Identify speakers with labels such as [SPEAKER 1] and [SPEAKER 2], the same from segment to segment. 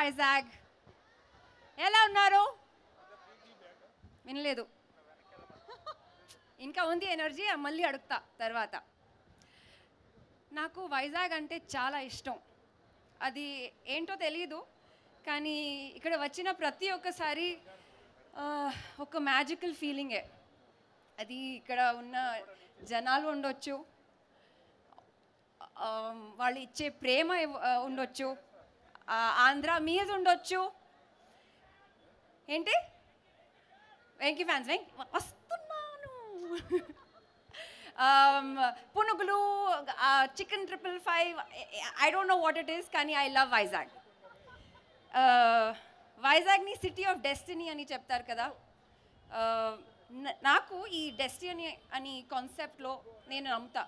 [SPEAKER 1] వైజాగ్. ఎలా ఉన్నారు? వినలేదు. ఇంకా ఉంది ఎనర్జీ, మళ్ళీ అడుగుతా తర్వాత. నాకు వైజాగ్ అంటే చాలా ఇష్టం. అది ఏంటో తెలీదు, కానీ ఇక్కడ వచ్చిన ప్రతి ఒక్కసారి ఒక మ్యాజికల్ ఫీలింగే. అది ఇక్కడ ఉన్న జనాలు ఉండొచ్చు, వాళ్ళు ఇచ్చే ప్రేమ ఉండొచ్చు, ఆంధ్ర మీద ఉండొచ్చు. ఏంటి వెంకీ ఫ్యాన్స్ వస్తున్నాను. పునుగులు, chicken 555, I don't know what it is, కానీ ఐ లవ్ వైజాగ్. వైజాగ్ని సిటీ ఆఫ్ డెస్టినీ అని చెప్తారు కదా. నాకు ఈ డెస్టినీ అని కాన్సెప్ట్లో నేను నమ్ముతా.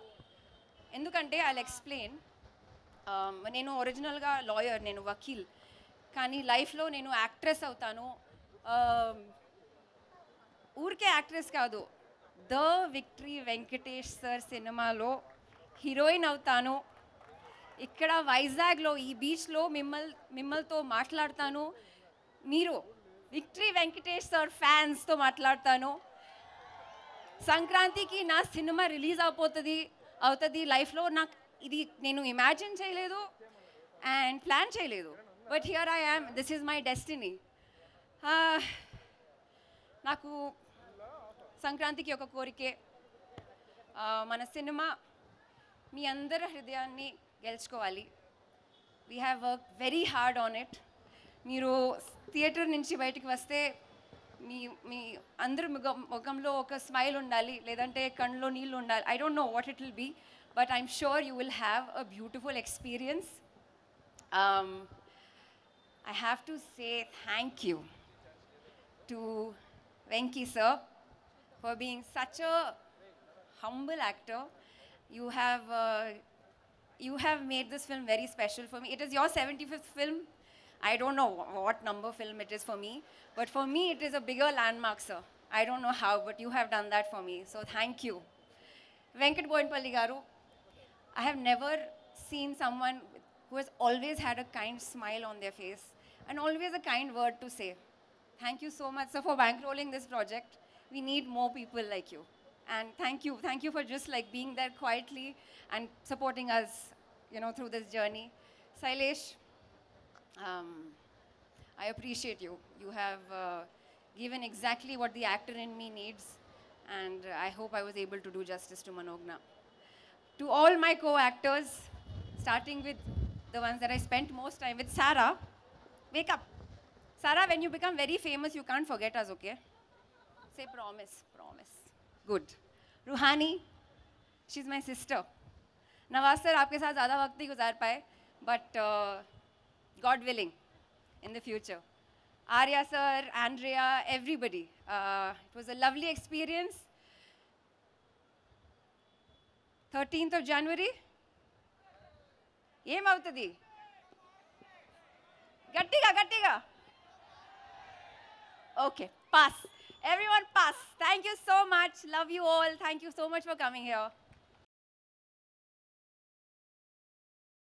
[SPEAKER 1] ఎందుకంటే ఐ ఎక్స్ప్లెయిన్. నేను ఒరిజినల్గా లాయర్, నేను వకీల్, కానీ లైఫ్లో నేను యాక్ట్రెస్ అవుతాను. ఊరికే యాక్ట్రెస్ కాదు, ద విక్టరీ వెంకటేష్ సార్ సినిమాలో హీరోయిన్ అవుతాను. ఇక్కడ వైజాగ్లో ఈ బీచ్లో మిమ్మల్తో మాట్లాడతాను. మీరు విక్టరీ వెంకటేష్ సార్ ఫ్యాన్స్తో మాట్లాడతాను. సంక్రాంతికి నా సినిమా రిలీజ్ అవుతుంది లైఫ్లో. నాకు ఇది నేను ఇమాజిన్ చేయలేదు అండ్ ప్లాన్ చేయలేదు, but here I am. This is my destiny. నాకు సంక్రాంతికి ఒక కోరికే, మన సినిమా మీ అందరి హృదయాన్ని గెలుచుకోవాలి. We have work very hard on it. మీరు థియేటర్ నుంచి బయటికి వస్తే మీ అందరి ముఖంలో ఒక స్మైల్ ఉండాలి, లేదంటే కళ్ళలో నీళ్ళు ఉండాలి. I don't know what it will be, but I'm sure you will have a beautiful experience. I have to say thank you to Venki sir for being such a humble actor. You have made this film very special for me. It is your 75th film. I don't know what number film it is for me, but for me it is a bigger landmark, sir. I don't know how, but you have done that for me. So thank you. Venkat Boinpalli garu, I have never seen someone who has always had a kind smile on their face and always a kind word to say. Thank you so much, sir, for bankrolling this project. We need more people like you. And thank you for just like being there quietly and supporting us, through this journey. Sailesh, I appreciate you. You have given exactly what the actor in me needs, and I hope I was able to do justice to Manogna. To all my co-actors, starting with the ones that I spent most time with, Sarah, wake up. Sarah, when you become very famous, you can't forget us, okay? Say promise. Good. Ruhani, she's my sister. Nawaz sir, आपके साथ ज़्यादा वक्त नहीं गुजार पाए, but God willing, in the future. Arya sir, Andrea, everybody. It was a lovely experience. 13th of January. ఏం అవుతుంది? గట్టిగా. Okay, pass. Everyone pass. Thank you so much. Love you all. Thank you so much for coming here.